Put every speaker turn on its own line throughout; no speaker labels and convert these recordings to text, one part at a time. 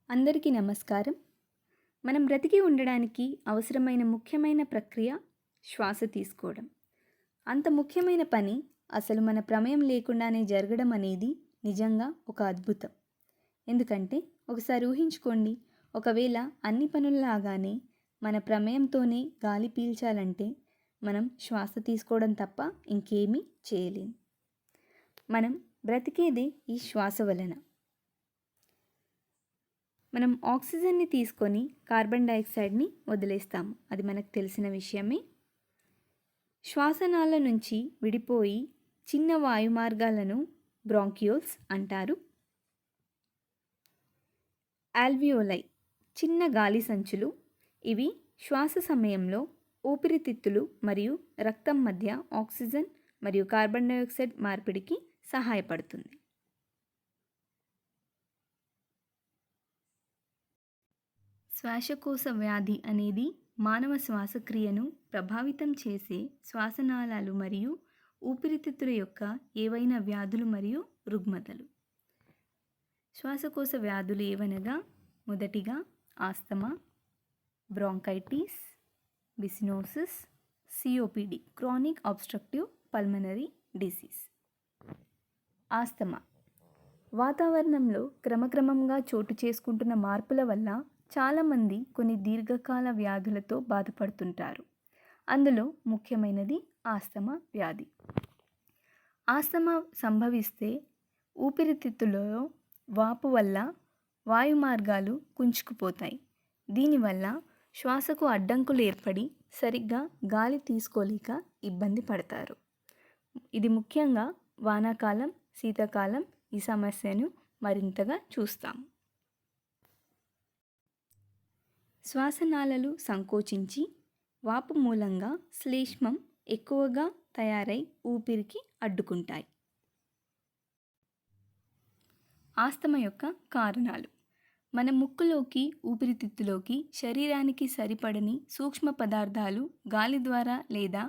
అందరికీ నమస్కారం. మనం బ్రతికి ఉండడానికి అవసరమైన ముఖ్యమైన ప్రక్రియ శ్వాస తీసుకోవడం. అంత ముఖ్యమైన పని అసలు మన ప్రమేయం లేకుండానే జరగడం అనేది నిజంగా ఒక అద్భుతం. ఎందుకంటే ఒకసారి ఊహించుకోండి, ఒకవేళ అన్ని పనుల్లాగానే మన ప్రమేయంతోనే గాలి పీల్చాలంటే మనం శ్వాస తీసుకోవడం తప్ప ఇంకేమీ చేయలేం. మనం బ్రతికేదే ఈ శ్వాస వలన. మనం ఆక్సిజన్ని తీసుకొని కార్బన్ డైఆక్సైడ్ని వదిలేస్తాము, అది మనకు తెలిసిన విషయమే. శ్వాసనాళ నుంచి విడిపోయి చిన్న వాయు మార్గాలను బ్రాంకియోల్స్ అంటారు. ఆల్వియోలై చిన్న గాలి సంచులు. ఇవి శ్వాస సమయంలో ఊపిరితిత్తులు మరియు రక్తం మధ్య ఆక్సిజన్ మరియు కార్బన్ డైఆక్సైడ్ మార్పిడికి సహాయపడుతుంది. శ్వాసకోశ వ్యాధి అనేది మానవ శ్వాసక్రియను ప్రభావితం చేసే శ్వాసనాళాలు మరియు ఊపిరితిత్తుల యొక్క ఏవైనా వ్యాధులు మరియు రుగ్మతలు. శ్వాసకోశ వ్యాధులు ఏవనగా మొదటిగా asthma, bronchitis, byssinosis, COPD chronic obstructive pulmonary disease. Asthma వాతావరణంలో క్రమక్రమంగా చోటు చేసుకుంటున్న మార్పుల వల్ల చాలామంది కొన్ని దీర్ఘకాల వ్యాధులతో బాధపడుతుంటారు. అందులో ముఖ్యమైనది ఆస్తమా వ్యాధి. ఆస్తమా సంభవిస్తే ఊపిరితిత్తులలో వాపు వల్ల వాయు మార్గాలు కుంచుకుపోతాయి. దీనివల్ల శ్వాసకు అడ్డంకులు ఏర్పడి సరిగ్గా గాలి తీసుకోలేక ఇబ్బంది పడతారు. ఇది ముఖ్యంగా వానాకాలం, శీతాకాలం ఈ సమస్యను మరింతగా చూస్తాము. శ్వాసనాళాలు సంకోచించి వాపు మూలంగా శ్లేష్మం ఎక్కువగా తయారై ఊపిరికి అడ్డుకుంటాయి. ఆస్తమా యొక్క కారణాలు. మన ముక్కులోకి, ఊపిరితిత్తులోకి శరీరానికి సరిపడని సూక్ష్మ పదార్థాలు గాలి ద్వారా లేదా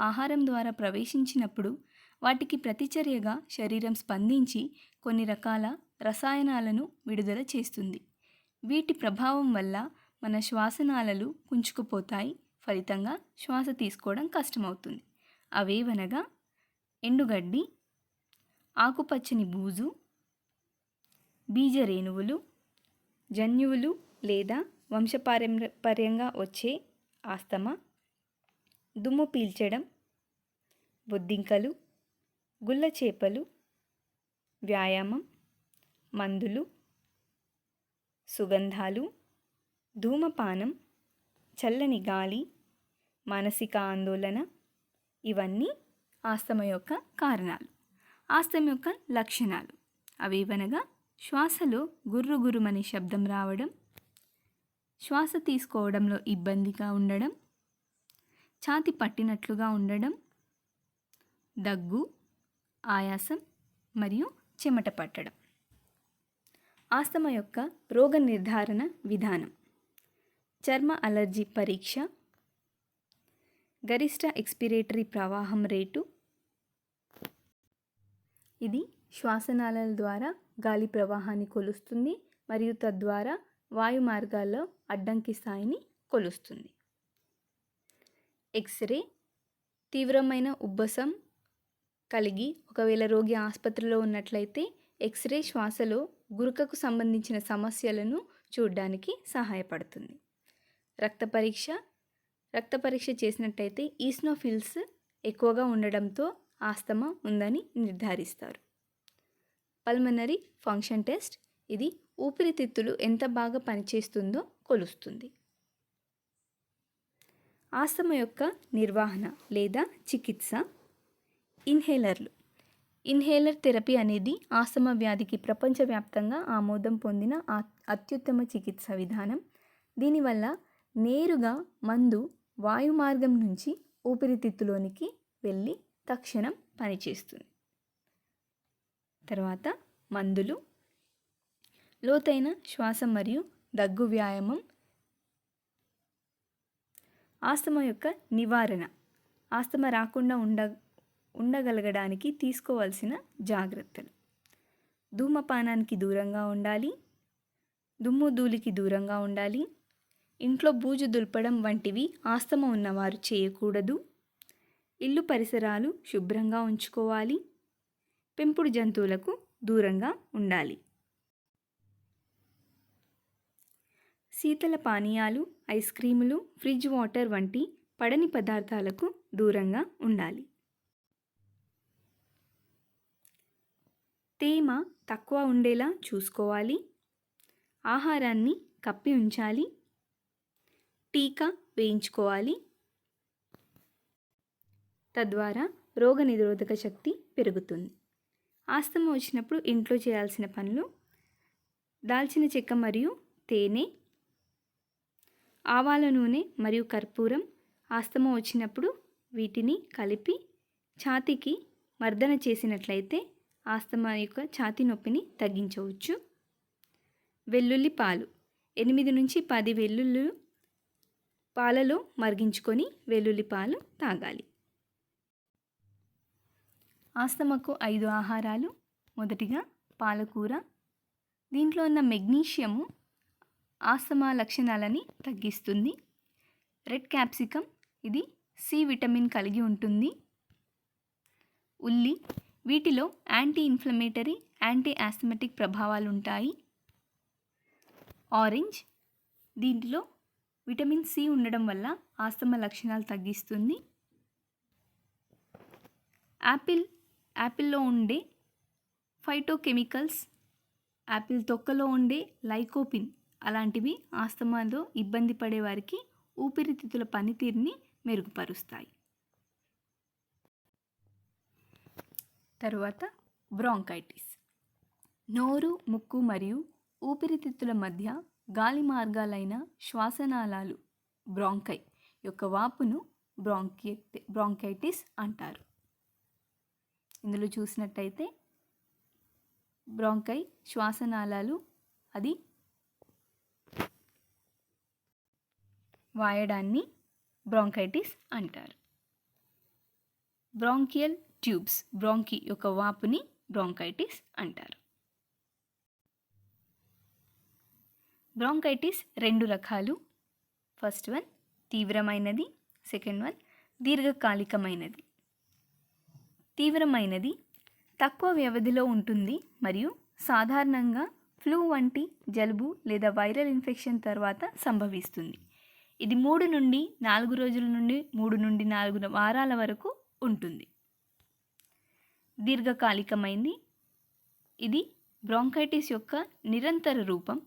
ఆహారం ద్వారా ప్రవేశించినప్పుడు వాటికి ప్రతిచర్యగా శరీరం స్పందించి కొన్ని రకాల రసాయనాలను విడుదల చేస్తుంది. వీటి ప్రభావం వల్ల మన శ్వాసనాళాలు కుంచుకుపోతాయి. ఫలితంగా శ్వాస తీసుకోవడం కష్టమవుతుంది. అవేవనగా ఎండుగడ్డి, ఆకుపచ్చని బూజు, బీజరేణువులు, జన్యువులు లేదా వంశపారంపర్యంగా వచ్చే ఆస్తమా, దుమ్ము పీల్చడం, బొద్దింకలు, గుల్లచేపలు, వ్యాయామం, మందులు, సుగంధాలు, ధూమపానం, చల్లని గాలి, మానసిక ఆందోళన ఇవన్నీ ఆస్తమా యొక్క కారణాలు. ఆస్తమా యొక్క లక్షణాలు అవేవనగా శ్వాసలో గుర్రుగురుమనే శబ్దం రావడం, శ్వాస తీసుకోవడంలో ఇబ్బందిగా ఉండడం, ఛాతి పట్టినట్లుగా ఉండడం, దగ్గు, ఆయాసం మరియు చెమట పట్టడం. ఆస్తమా యొక్క రోగ నిర్ధారణ విధానం. చర్మ అలర్జీ పరీక్ష, గరిష్ట ఎక్స్పిరేటరీ ప్రవాహం రేటు. ఇది శ్వాసనాళాల ద్వారా గాలి ప్రవాహాన్ని కొలుస్తుంది మరియు తద్వారా వాయు మార్గాల్లో అడ్డంకి స్థాయిని కొలుస్తుంది. ఎక్స్రే. తీవ్రమైన ఉబ్బసం కలిగి ఒకవేళ రోగి ఆసుపత్రిలో ఉన్నట్లయితే ఎక్స్రే శ్వాసలో గురుకకు సంబంధించిన సమస్యలను చూడడానికి సహాయపడుతుంది. రక్త పరీక్ష. రక్త పరీక్ష చేసినట్టయితే ఈస్నోఫిల్స్ ఎక్కువగా ఉండడంతో ఆస్తమా ఉందని నిర్ధారిస్తారు. Pulmonary function test. ఇది ఊపిరితిత్తులు ఎంత బాగా పనిచేస్తుందో కొలుస్తుంది. ఆస్తమా యొక్క నిర్వహణ లేదా చికిత్స. ఇన్హేలర్లు. ఇన్హేలర్ థెరపీ అనేది ఆస్తమా వ్యాధికి ప్రపంచవ్యాప్తంగా ఆమోదం పొందిన అత్యుత్తమ చికిత్స విధానం. దీనివల్ల నేరుగా మందు వాయు మార్గం నుంచి ఊపిరితిత్తులోనికి వెళ్ళి తక్షణం పనిచేస్తుంది. తర్వాత మందులు. లోతైన శ్వాస మరియు దగ్గు వ్యాయామం. ఆస్తమా యొక్క నివారణ. ఆస్తమా రాకుండా ఉండగలగడానికి తీసుకోవాల్సిన జాగ్రత్తలు. ధూమపానానికి దూరంగా ఉండాలి. దుమ్ము ధూళికి దూరంగా ఉండాలి. ఇంట్లో బూజు దులపడం వంటివి ఆస్తమా ఉన్నవారు చేయకూడదు. ఇల్లు పరిసరాలు శుభ్రంగా ఉంచుకోవాలి. పెంపుడు జంతువులకు దూరంగా ఉండాలి. శీతల పానీయాలు, ఐస్ క్రీములు, ఫ్రిడ్జ్ వాటర్ వంటి పడని పదార్థాలకు దూరంగా ఉండాలి. తేమ తక్కువ ఉండేలా చూసుకోవాలి. ఆహారాన్ని కప్పి ఉంచాలి. టీకా వేయించుకోవాలి. తద్వారా రోగనిరోధక శక్తి పెరుగుతుంది. ఆస్తమా వచ్చినప్పుడు ఇంట్లో చేయాల్సిన పనులు: దాల్చిన చెక్క మరియు తేనె, ఆవాల నూనె మరియు కర్పూరం. ఆస్తమా వచ్చినప్పుడు వీటిని కలిపి ఛాతీకి మర్దన చేసినట్లయితే ఆస్తమా యొక్క ఛాతీ నొప్పిని తగ్గించవచ్చు. వెల్లుల్లి పాలు 8 నుంచి 10 వెల్లుల్లి పాలలో మరిగించుకొని వెల్లుల్లి పాలు తాగాలి. ఆస్తమాకు 5 ఆహారాలు. మొదటిగా పాలకూర. దీంట్లో ఉన్న మెగ్నీషియము ఆస్తమా లక్షణాలని తగ్గిస్తుంది. రెడ్ క్యాప్సికమ్, ఇది సి విటమిన్ కలిగి ఉంటుంది. ఉల్లి, వీటిలో యాంటీ ఇన్ఫ్లమేటరీ, యాంటీ ఆస్థమాటిక్ ప్రభావాలు ఉంటాయి. ఆరెంజ్, దీంట్లో విటమిన్ సి ఉండడం వల్ల ఆస్తమా లక్షణాలు తగ్గిస్తుంది. యాపిల్లో ఉండే ఫైటోకెమికల్స్, యాపిల్ తొక్కలో ఉండే లైకోపిన్ అలాంటివి ఆస్తమాలో ఇబ్బంది పడే వారికి ఊపిరితిత్తుల పనితీరుని మెరుగుపరుస్తాయి. తరువాత బ్రాంకైటిస్. నోరు, ముక్కు మరియు ఊపిరితిత్తుల మధ్య గాలి మార్గాలైన శ్వాసనాళాలు బ్రాంకై యొక్క వాపును బ్రాంకైటిస్ అంటారు. ఇందులో చూసినట్టయితే బ్రాంకై శ్వాసనాళాలు అది వాయడాన్ని బ్రాంకైటిస్ అంటారు. బ్రాంకియల్ ట్యూబ్స్, బ్రాంకి యొక్క వాపుని బ్రాంకైటిస్ అంటారు. బ్రాంకైటిస్ 2 రకాలు. ఫస్ట్ వన్ తీవ్రమైనది, సెకండ్ వన్ దీర్ఘకాలికమైనది. తీవ్రమైనది తక్కువ వ్యవధిలో ఉంటుంది మరియు సాధారణంగా ఫ్లూ వంటి జలుబు లేదా వైరల్ ఇన్ఫెక్షన్ తర్వాత సంభవిస్తుంది. ఇది 3 నుండి 4 రోజుల నుండి 3 నుండి 4 వారాల వరకు ఉంటుంది. దీర్ఘకాలికమైంది, ఇది బ్రాంకైటిస్ యొక్క నిరంతర రూపం.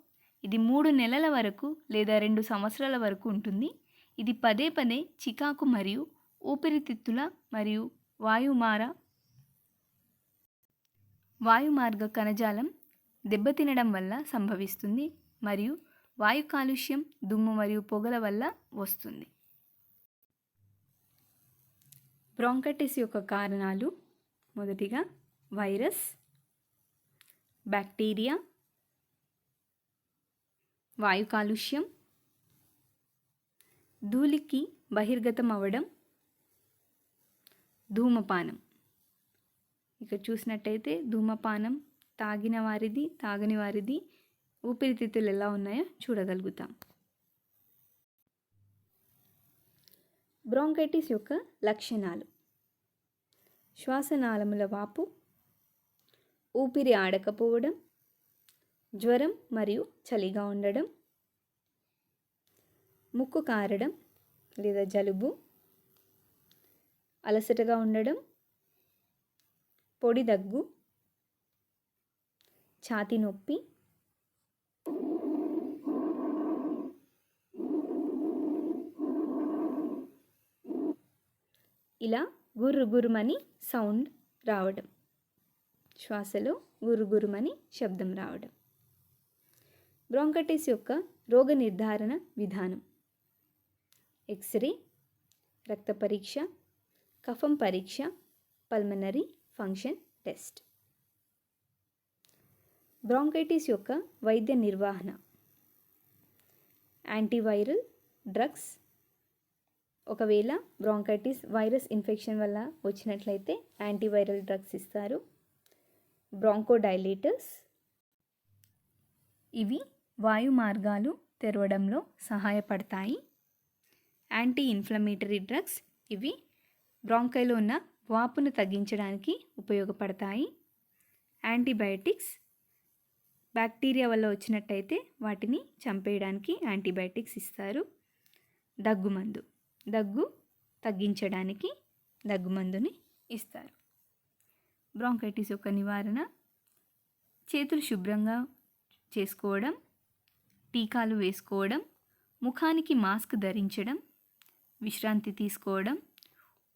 ఇది 3 నెలల వరకు లేదా 2 సంవత్సరాల వరకు ఉంటుంది. ఇది పదే పదే చికాకు మరియు ఊపిరితిత్తుల మరియు వాయుమార్గ కణజాలం దెబ్బతినడం వల్ల సంభవిస్తుంది మరియు వాయు కాలుష్యం, దుమ్ము మరియు పొగల వల్ల వస్తుంది. బ్రాంకైటిస్ యొక్క కారణాలు: మొదటిగా వైరస్, బ్యాక్టీరియా, వాయు కాలుష్యం, ధూళికి బహిర్గతం అవ్వడం, ధూమపానం. ఇక్కడ చూసినట్టయితే ధూమపానం తాగిన వారిది, తాగని వారిది ఊపిరితిత్తులు ఎలా ఉన్నాయో చూడగలుగుతాం. బ్రాంకైటిస్ యొక్క లక్షణాలు: శ్వాసనాళముల వాపు, ఊపిరి ఆడకపోవడం, జ్వరం మరియు చలిగా ఉండడం, ముక్కు కారడం లేదా జలుబు, అలసటగా ఉండడం, పొడి దగ్గు, ఛాతీ నొప్పి, ఇలా గుర్రుమని సౌండ్ రావడం, శ్వాసలో గుర్రుమని శబ్దం రావడం. బ్రాంకైటిస్ యొక్క రోగ నిర్ధారణ విధానం: ఎక్స్రే, రక్త పరీక్ష, కఫం పరీక్ష, పల్మనరీ ఫంక్షన్ టెస్ట్. బ్రాంకైటిస్ యొక్క వైద్య నిర్వహణ: యాంటీవైరల్ డ్రగ్స్. ఒకవేళ బ్రాంకైటిస్ వైరస్ ఇన్ఫెక్షన్ వల్ల వచ్చినట్లయితే యాంటీవైరల్ డ్రగ్స్ ఇస్తారు. బ్రాంకోడైలేటర్స్, ఇవి వాయు మార్గాలు తెరవడంలో సహాయపడతాయి. యాంటీ ఇన్ఫ్లమేటరీ డ్రగ్స్, ఇవి బ్రాంకైలో ఉన్న వాపును తగ్గించడానికి ఉపయోగపడతాయి. యాంటీబయాటిక్స్, బ్యాక్టీరియా వల్ల వచ్చినట్టయితే వాటిని చంపేయడానికి యాంటీబయాటిక్స్ ఇస్తారు. దగ్గుమందు, దగ్గు తగ్గించడానికి దగ్గుమందుని ఇస్తారు. బ్రాంకైటిస్ యొక్క నివారణ: చేతులు శుభ్రంగా చేసుకోవడం, టీకాలు వేసుకోవడం, ముఖానికి మాస్క్ ధరించడం, విశ్రాంతి తీసుకోవడం,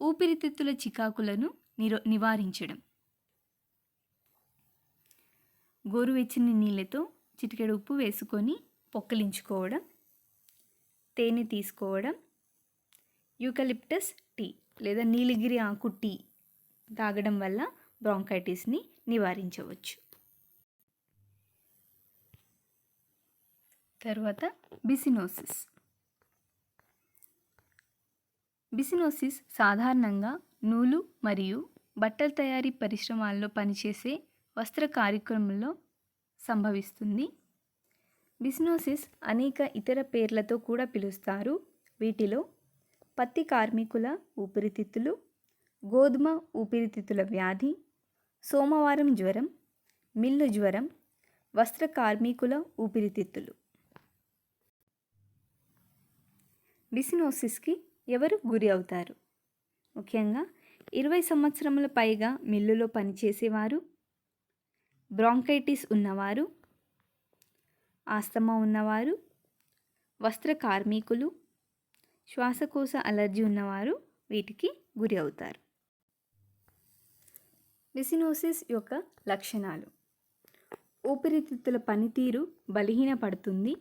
ఊపిరితిత్తుల చికాకులను నివారించడం. గోరువెచ్చని నీళ్ళతో చిటికెడు ఉప్పు వేసుకొని పొక్కలించుకోవడం, తేనె తీసుకోవడం, యూకలిప్టస్ టీ లేదా నీలగిరి ఆకు టీ తాగడం వల్ల బ్రాంకైటిస్ని నివారించవచ్చు. తర్వాత బిసినోసిస్. బిసినోసిస్ సాధారణంగా నూలు మరియు బట్టల తయారీ పరిశ్రమాల్లో పనిచేసే వస్త్ర కార్యక్రమంలో సంభవిస్తుంది. బిసినోసిస్ అనేక ఇతర పేర్లతో కూడా పిలుస్తారు. వీటిలో పత్తి కార్మికుల ఊపిరితిత్తులు, గోధుమ ఊపిరితిత్తుల వ్యాధి, సోమవారం జ్వరం, మిల్లు జ్వరం, వస్త్ర కార్మికుల ఊపిరితిత్తులు. బిసినోసిస్కి ఎవరు గురి అవుతారు? ముఖ్యంగా 20 సంవత్సరముల పైగా మిల్లులో పనిచేసేవారు, బ్రాంకైటిస్ ఉన్నవారు, ఆస్తమా ఉన్నవారు, వస్త్ర కార్మికులు, శ్వాసకోశ అలర్జీ ఉన్నవారు వీటికి గురి అవుతారు. బిసినోసిస్ యొక్క లక్షణాలు: ఊపిరితిత్తుల పనితీరు బలహీనపడుతుంది,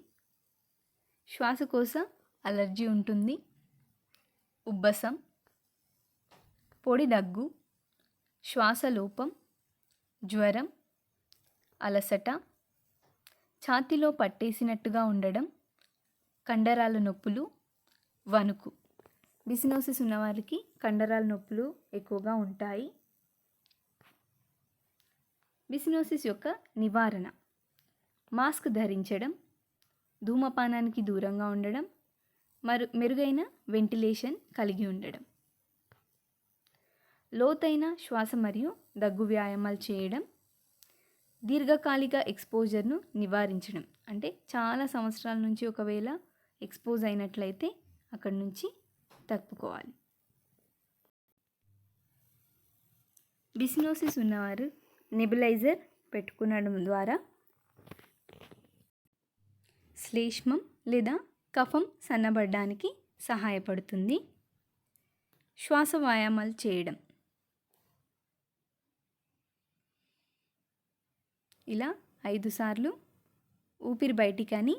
శ్వాసకోశ అలర్జీ ఉంటుంది, ఉబ్బసం, పొడి దగ్గు, శ్వాసలోపం, జ్వరం, అలసట, ఛాతీలో పట్టేసినట్టుగా ఉండడం, కండరాల నొప్పులు, వణుకు. బిసినోసిస్ ఉన్నవారికి కండరాల నొప్పులు ఎక్కువగా ఉంటాయి. బిసినోసిస్ యొక్క నివారణ: మాస్క్ ధరించడం, ధూమపానానికి దూరంగా ఉండడం, మెరుగైన వెంటిలేషన్ కలిగి ఉండడం, లోతైన శ్వాస మరియు దగ్గు వ్యాయామాలు చేయడం, దీర్ఘకాలిక ఎక్స్పోజర్ను నివారించడం. అంటే చాలా సంవత్సరాల నుంచి ఒకవేళ ఎక్స్పోజ్ అయినట్లయితే అక్కడి నుంచి తప్పుకోవాలి. బిసినోసిస్ ఉన్నవారు నెబులైజర్ పెట్టుకునడం ద్వారా శ్లేష్మం లేదా కఫం సన్నబడడానికి సహాయపడుతుంది. శ్వాస వ్యాయామాలు చేయడం, ఇలా 5 సార్లు ఊపిరి బయటికని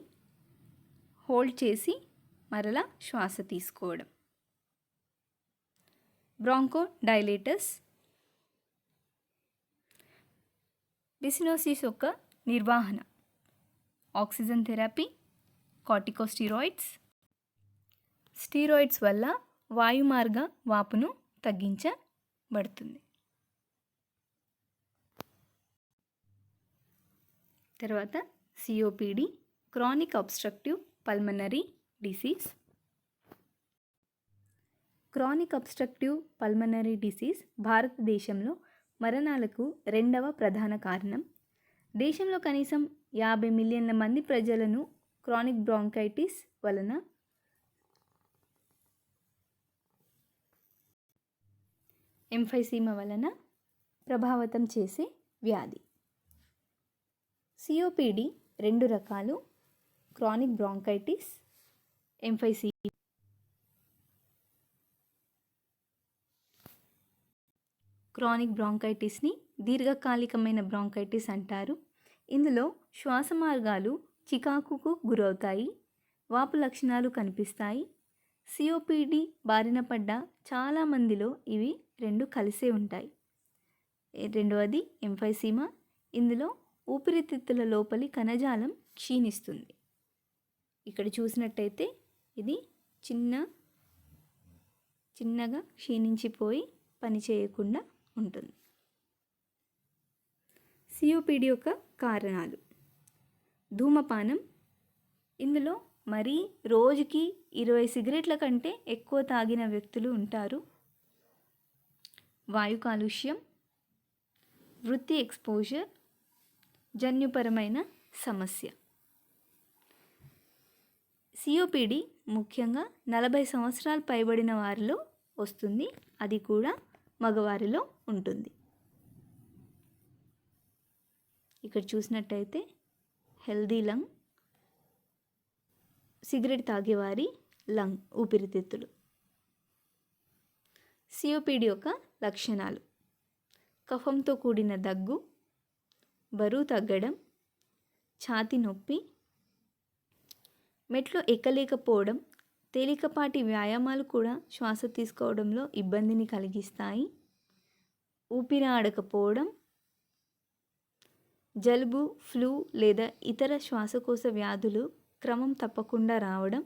హోల్డ్ చేసి మరలా శ్వాస తీసుకోవడం. Broncho dilators. బిసినోసిస్ యొక్క నిర్వహణ: ఆక్సిజన్ థెరపీ, కార్టికోస్టీరాయిడ్స్. స్టీరాయిడ్స్ వల్ల వాయుమార్గ వాపును తగ్గించబడుతుంది. తర్వాత COPD, chronic obstructive pulmonary disease. Chronic obstructive pulmonary disease భారతదేశంలో మరణాలకు 2వ ప్రధాన కారణం. దేశంలో కనీసం 50 మిలియన్ల మంది ప్రజలను క్రానిక్ బ్రాంకైటిస్ వలన ఎంఫైసీమా వలన ప్రభావితం చేసే వ్యాధి. సిఓపిడి 2 రకాలు: క్రానిక్ బ్రాంకైటిస్, ఎంఫైసీమా. క్రానిక్ బ్రాంకైటిస్ని దీర్ఘకాలికమైన బ్రాంకైటిస్ అంటారు. ఇందులో శ్వాస మార్గాలు చికాకుకు గురవుతాయి, వాపు లక్షణాలు కనిపిస్తాయి. సిఓపిడి బారిన పడ్డ చాలామందిలో ఇవి 2 కలిసే ఉంటాయి. రెండవది ఎంఫైసీమా. ఇందులో ఊపిరితిత్తుల లోపలి కణజాలం క్షీణిస్తుంది. ఇక్కడ చూసినట్టయితే ఇది చిన్నగా క్షీణించిపోయి పని చేయకుండా ఉంటుంది. సిఓపిడి యొక్క కారణాలు: ధూమపానం ఇందులో మరీ రోజుకి 20 సిగరెట్ల కంటే ఎక్కువ తాగిన వ్యక్తులు ఉంటారు. వాయు కాలుష్యం, వృత్తి ఎక్స్పోజర్, జన్యుపరమైన సమస్య. సిఓపిడి ముఖ్యంగా 40 సంవత్సరాలు పైబడిన వారిలో వస్తుంది. అది కూడా మగవారిలో ఉంటుంది. ఇక్కడ చూసినట్టయితే హెల్దీ లంగ్, సిగరెట్ తాగేవారి లంగ్, ఊపిరితిత్తులు. సిఓపిడి యొక్క లక్షణాలు: కఫంతో కూడిన దగ్గు, బరువు తగ్గడం, ఛాతీ నొప్పి, మెట్లు ఎక్కలేకపోవడం, తేలికపాటి వ్యాయామాలు కూడా శ్వాస తీసుకోవడంలో ఇబ్బందిని కలిగిస్తాయి, ఊపిరి ఆడకపోవడం, జలుబు, ఫ్లూ లేదా ఇతర శ్వాసకోశ వ్యాధులు క్రమం తప్పకుండా రావడం,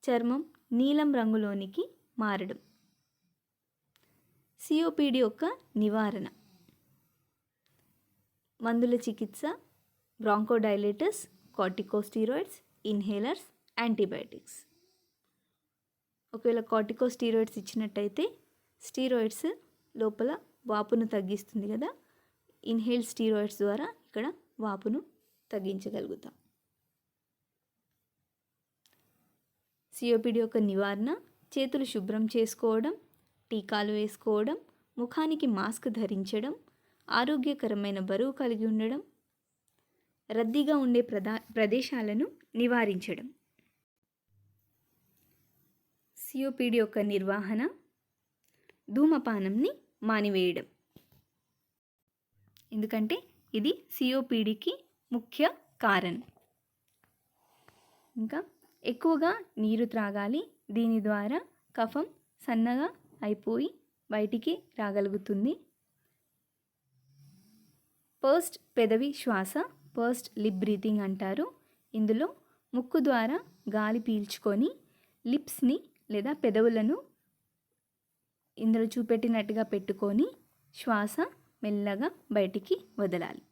చర్మం నీలం రంగులోనికి మారడం. సిఓపిడి యొక్క నివారణ: మందుల చికిత్స, బ్రాంకోడైలేటర్స్, కార్టికోస్టీరాయిడ్స్, ఇన్హేలర్స్, యాంటీబయాటిక్స్. ఒకవేళ కార్టికోస్టీరాయిడ్స్ ఇచ్చినట్టయితే స్టీరాయిడ్స్ లోపల వాపును తగ్గిస్తుంది కదా, ఇన్హేల్ స్టీరాయిడ్స్ ద్వారా ఇక్కడ వాపును తగ్గించగలుగుతాం. సిఓపిడి యొక్క నివారణ: చేతులు శుభ్రం చేసుకోవడం, టీకాలు వేసుకోవడం, ముఖానికి మాస్క్ ధరించడం, ఆరోగ్యకరమైన బరువు కలిగి ఉండడం, రద్దీగా ఉండే ప్రదేశాలను నివారించడం. సిఓపిడి యొక్క నిర్వహణ: ధూమపానంని మానివేయడం. ఎందుకంటే ఇది సిఓపిడికి ముఖ్య కారణం. ఇంకా ఎక్కువగా నీరు త్రాగాలి. దీని ద్వారా కఫం సన్నగా అయిపోయి బయటికి రాగలుగుతుంది. పర్స్డ్ పెదవి శ్వాస, పర్స్డ్ లిప్ బ్రీతింగ్ అంటారు. ఇందులో ముక్కు ద్వారా గాలి పీల్చుకొని లిప్స్ని లేదా పెదవులను ఇందులో చూపెట్టినట్టుగా పెట్టుకొని శ్వాస మెల్లగా బయటికి వదలాలి.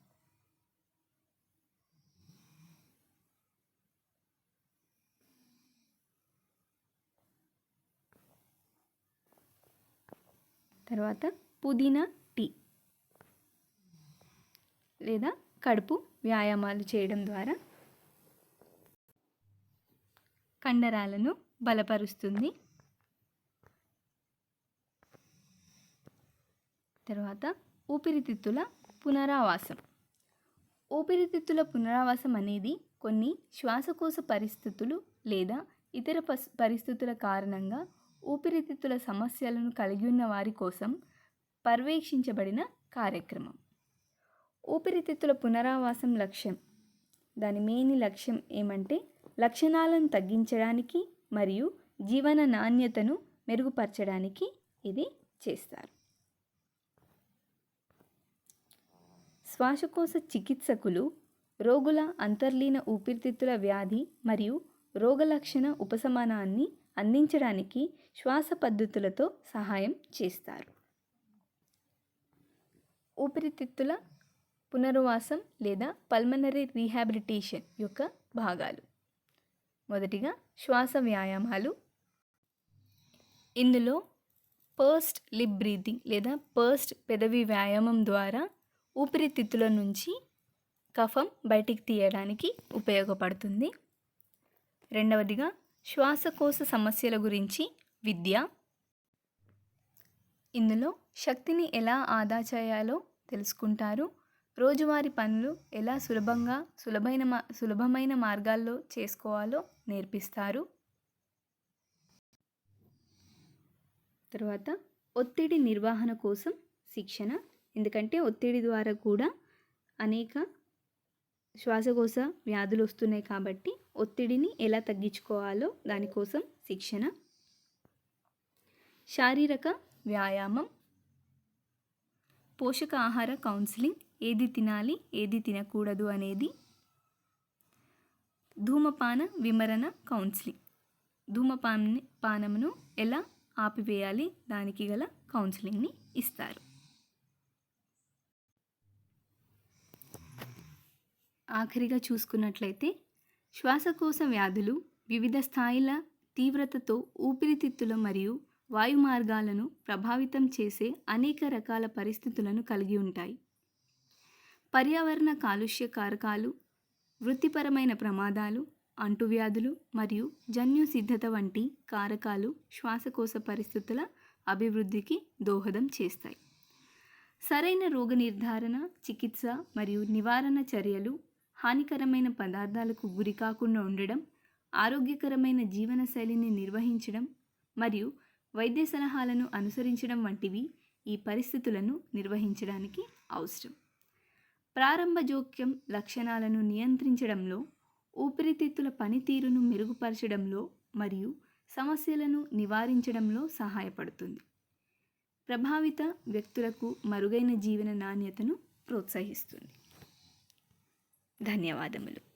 తర్వాత పుదీనా టీ లేదా కడుపు వ్యాయామాలు చేయడం ద్వారా కండరాలను బలపరుస్తుంది. తర్వాత ఊపిరితిత్తుల పునరావాసం. ఊపిరితిత్తుల పునరావాసం అనేది కొన్ని శ్వాసకోశ పరిస్థితులు లేదా ఇతర పరిస్థితుల కారణంగా ఊపిరితిత్తుల సమస్యలను కలిగి ఉన్న వారి కోసం పర్యవేక్షించబడిన కార్యక్రమం. ఊపిరితిత్తుల పునరావాసం లక్ష్యం, దాని మెయిన్ లక్ష్యం ఏమంటే లక్షణాలను తగ్గించడానికి మరియు జీవన నాణ్యతను మెరుగుపరచడానికి ఇది చేస్తారు. శ్వాసకోశ చికిత్సకులు రోగుల అంతర్లీన ఊపిరితిత్తుల వ్యాధి మరియు రోగలక్షణ ఉపశమనాన్ని అందించడానికి శ్వాస పద్ధతులతో సహాయం చేస్తారు. ఊపిరితిత్తుల పునరావాసం లేదా పల్మనరీ రీహాబిలిటేషన్ యొక్క భాగాలు. మొదటిగా శ్వాస వ్యాయామాలు. ఇందులో పర్స్డ్ లిప్ బ్రీతింగ్ లేదా పర్స్డ్ పెదవి వ్యాయామం ద్వారా ఊపిరితిత్తుల నుంచి కఫం బయటికి తీయడానికి ఉపయోగపడుతుంది. రెండవదిగా శ్వాసకోశ సమస్యల గురించి విద్య. ఇందులో శక్తిని ఎలా ఆదా చేయాలో తెలుసుకుంటారు. రోజువారీ పనులు ఎలా సులభమైన మార్గాల్లో చేసుకోవాలో నేర్పిస్తారు. తర్వాత ఒత్తిడి నిర్వహణ కోసం శిక్షణ. ఎందుకంటే ఒత్తిడి ద్వారా కూడా అనేక శ్వాసకోశ వ్యాధులు వస్తున్నాయి కాబట్టి ఒత్తిడిని ఎలా తగ్గించుకోవాలో దానికోసం శిక్షణ. శారీరక వ్యాయామం, పోషకాహార కౌన్సిలింగ్, ఏది తినాలి ఏది తినకూడదు అనేది. ధూమపాన విమరణ కౌన్సిలింగ్, ధూమపానమును ఎలా ఆపివేయాలి దానికి గల కౌన్సిలింగ్ని ఇస్తారు. ఆఖరిగా చూసుకున్నట్లయితే శ్వాసకోశ వ్యాధులు వివిధ స్థాయిల తీవ్రతతో ఊపిరితిత్తుల మరియు వాయు మార్గాలను ప్రభావితం చేసే అనేక రకాల పరిస్థితులను కలిగి ఉంటాయి. పర్యావరణ కాలుష్య కారకాలు, వృత్తిపరమైన ప్రమాదాలు, అంటువ్యాధులు మరియు జన్యు సిద్ధత వంటి కారకాలు శ్వాసకోశ పరిస్థితుల అభివృద్ధికి దోహదం చేస్తాయి. సరైన రోగ నిర్ధారణ, చికిత్స మరియు నివారణ చర్యలు, హానికరమైన పదార్థాలకు గురి కాకుండా ఉండడం, ఆరోగ్యకరమైన జీవనశైలిని నిర్వహించడం మరియు వైద్య సలహాలను అనుసరించడం వంటివి ఈ పరిస్థితులను నిర్వహించడానికి అవసరం. ప్రారంభ జోక్యం లక్షణాలను నియంత్రించడంలో, ఊపిరితిత్తుల పనితీరును మెరుగుపరచడంలో మరియు సమస్యలను నివారించడంలో సహాయపడుతుంది. ప్రభావిత వ్యక్తులకు మరుగైన జీవన నాణ్యతను ప్రోత్సహిస్తుంది. ధన్యవాదములు.